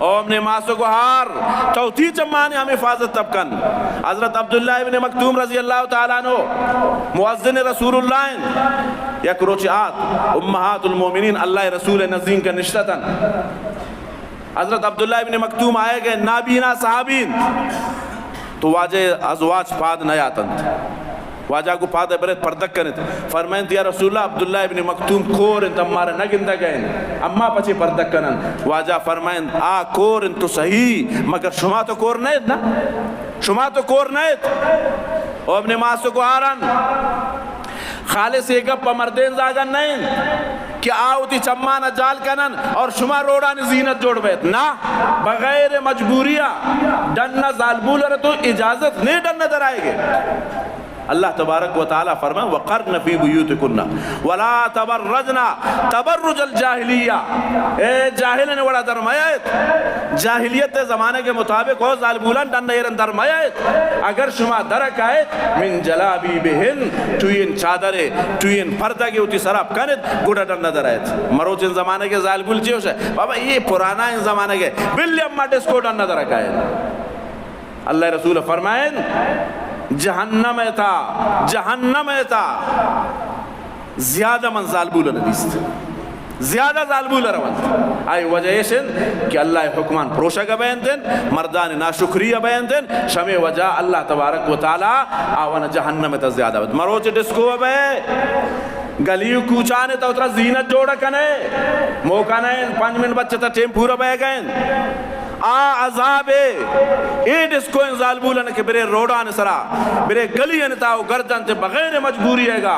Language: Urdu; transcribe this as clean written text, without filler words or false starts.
اوم نماز کو ہار چوتھی چمانی ہم حفاظت تب کن حضرت عبداللہ ابن مکتوم رضی اللہ تعالیٰ عنہ مؤذن رسول اللہ یک روچ آت امہات المومنین اللہ رسول نزین کا نشتتاً حضرت عبداللہ ابن مکتوم آئے گئے نابینا صحابین تو واجہ ازواج پاد نیاتند واجہ کو پاد برت پردک کرنے فرمائن یا رسول اللہ عبداللہ ابن مکتوم کور انت ہمارا نگندہ گئن اما پچھے پردک کرن واجہ فرمائن کور انتو صحیح مگر شما تو کور نیت نا شما تو کور نیت او ابن ماسو کو آران خالص ایک گپ مردین زاگن نہیں کہ آؤتی چمانا جال کنن اور شما روڑانی زینت جوڑ بیت نا بغیر مجبوریہ ڈننا زالبول رہے تو اجازت نہیں ڈننا در آئے گے اللہ تبارک و تعالیٰ فرمائے وَقَرْنَ فِي بُيُوتِكُنَّ وَلَا تَبَرَّجْنَا تَبَرُّجَ الْجَاهِلِيَّةِ اے جاہل نے وڑا درمایت جاہلیت زمانے کے مطابق ہو ظالبولان ڈن نیرن درمایت اگر شما درک آئیت من جلابی بہن چوین چادرے چوین پردہ کی ہوتی سراب کنت گوڑا ڈن نظر آئیت مروچ ان زمانے کے ظالبول چیوش ہے بابا یہ پرانا ان زمانے کے بلی اما ڈسکو ڈن نظر آئیت اللہ رسول فرمائیں جہنم ایتا زیادہ من ظالبول نبیست زیادہ ظالبول روند آئی وجہ ایشن کہ اللہ حکمان پروشہ کا بیان دن مردان ناشکریہ بیان دن شمی وجہ اللہ تبارک و تعالی آوانا جہنم ایتا زیادہ بد مروچ ڈسکو بے گلیو کوچانے تا اترا زینت جوڑا کنے موقع نہیں 5 منٹ بچے تا ٹیم پورا بے گئیں عذاب اے ڈسکو ان ظالبولن کہ برے روڑان سرا برے گلی انتاو گردن تے بغیر مجبوری ہے گا